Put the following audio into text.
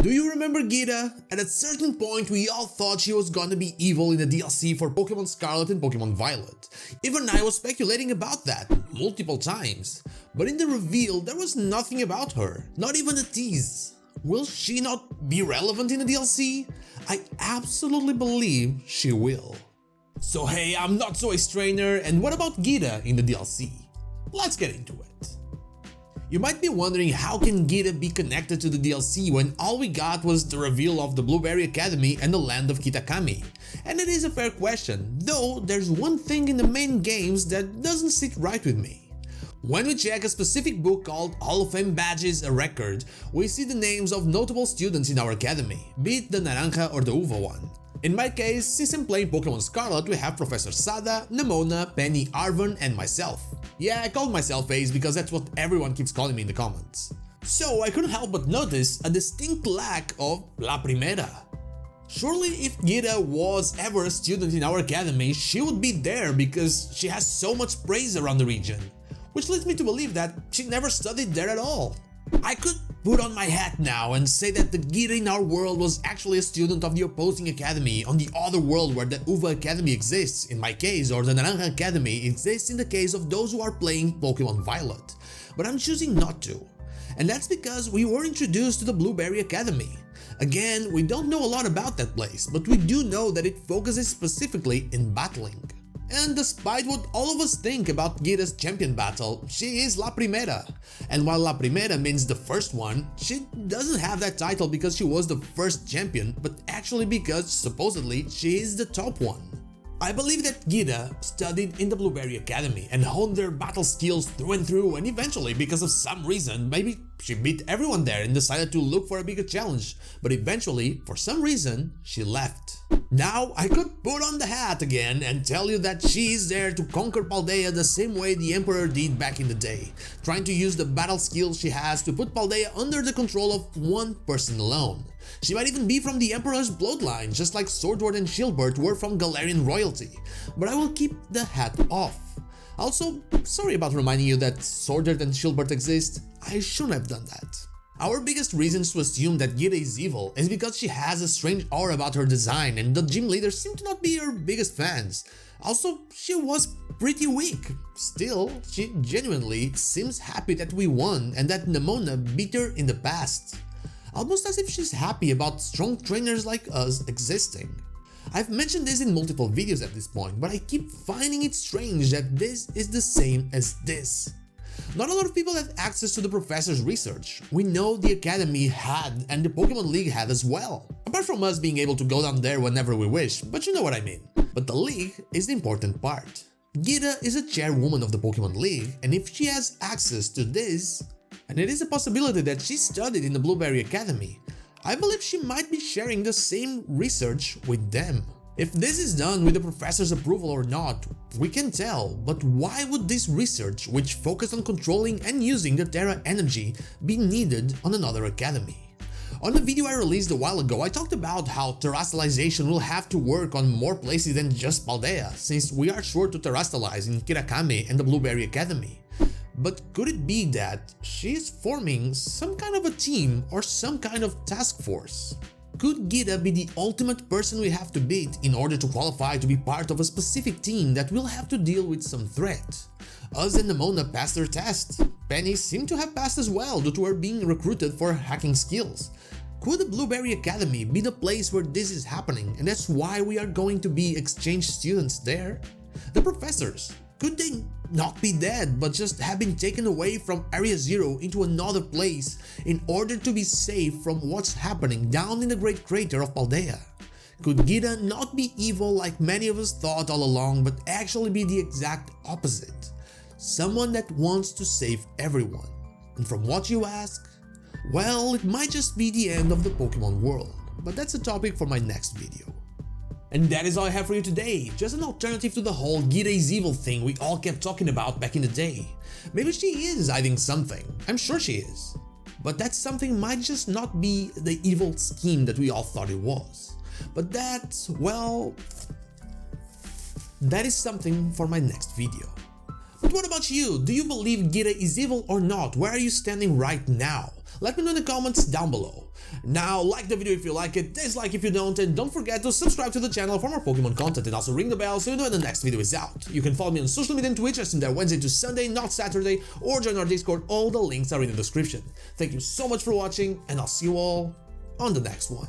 Do you remember Geeta? At a certain point we all thought she was gonna be evil in the DLC for Pokémon Scarlet and Pokémon Violet. Even I was speculating about that multiple times. But in the reveal there was nothing about her, not even a tease. Will she not be relevant in the DLC? I absolutely believe she will. So hey, I'm not so a strainer, and what about Geeta in the DLC? Let's get into it. You might be wondering, how can Geeta be connected to the DLC when all we got was the reveal of the Blueberry Academy and the land of Kitakami? And it is a fair question, though there's one thing in the main games that doesn't sit right with me. When we check a specific book called Hall of Fame Badges a Record, we see the names of notable students in our academy, be it the Naranja or the Uva one. In my case, since I'm playing Pokémon Scarlet, we have Professor Sada, Nemona, Penny, Arvon, and myself. Yeah, I called myself Ace because that's what everyone keeps calling me in the comments. So I couldn't help but notice a distinct lack of La Primera. Surely if Geeta was ever a student in our academy, she would be there because she has so much praise around the region. Which leads me to believe that she never studied there at all. I could put on my hat now and say that the Geeta in our world was actually a student of the opposing academy on the other world where the Uva Academy exists in my case, or the Naranja Academy exists in the case of those who are playing Pokémon Violet. But I'm choosing not to. And that's because we were introduced to the Blueberry Academy. Again, we don't know a lot about that place, but we do know that it focuses specifically in battling. And despite what all of us think about Geeta's champion battle, she is La Primera. And while La Primera means the first one, she doesn't have that title because she was the first champion, but actually because, supposedly, she is the top one. I believe that Geeta studied in the Blueberry Academy and honed their battle skills through and through, and eventually, because of some reason, maybe she beat everyone there and decided to look for a bigger challenge, but eventually, for some reason, she left. Now, I could put on the hat again and tell you that she is there to conquer Paldea the same way the Emperor did back in the day, trying to use the battle skills she has to put Paldea under the control of one person alone. She might even be from the Emperor's bloodline, just like Swordward and Shieldbert were from Galarian royalty, but I will keep the hat off. Also, sorry about reminding you that Swordward and Shieldbert exist, I shouldn't have done that. Our biggest reasons to assume that Geeta is evil is because she has a strange aura about her design and the gym leaders seem to not be her biggest fans. Also, she was pretty weak. Still, she genuinely seems happy that we won and that Nemona beat her in the past. Almost as if she's happy about strong trainers like us existing. I've mentioned this in multiple videos at this point, but I keep finding it strange that this is the same as this. Not a lot of people have access to the professor's research. We know the academy had and the Pokémon League had as well. Apart from us being able to go down there whenever we wish, but you know what I mean. But the League is the important part. Geeta is a chairwoman of the Pokémon League, and if she has access to this, and it is a possibility that she studied in the Blueberry Academy, I believe she might be sharing the same research with them. If this is done with the professor's approval or not, we can tell, but why would this research, which focused on controlling and using the Terra energy, be needed on another academy? On a video I released a while ago, I talked about how terrestrialization will have to work on more places than just Paldea, since we are sure to terrestrialize in Kitakami and the Blueberry Academy. But could it be that she is forming some kind of a team or some kind of task force? Could Geeta be the ultimate person we have to beat in order to qualify to be part of a specific team that will have to deal with some threat? Us and Nemona passed their test. Penny seemed to have passed as well due to her being recruited for hacking skills. Could the Blueberry Academy be the place where this is happening and that's why we are going to be exchange students there? The professors, could they not be dead but just have been taken away from Area Zero into another place in order to be safe from what's happening down in the Great Crater of Paldea? Could Geeta not be evil like many of us thought all along but actually be the exact opposite? Someone that wants to save everyone. And from what you ask, well, it might just be the end of the Pokemon world, but that's a topic for my next video. And that is all I have for you today, just an alternative to the whole Geeta is evil thing we all kept talking about back in the day. Maybe she is hiding something, I'm sure she is. But that something might just not be the evil scheme that we all thought it was. But that, well, that is something for my next video. But what about you? Do you believe Geeta is evil or not? Where are you standing right now? Let me know in the comments down below. Now, like the video if you like it, dislike if you don't, and don't forget to subscribe to the channel for more Pokemon content, and also ring the bell so you know when the next video is out. You can follow me on social media and Twitch. I stream there Wednesday to Sunday, not Saturday, or join our Discord. All the links are in the description. Thank you so much for watching, and I'll see you all on the next one.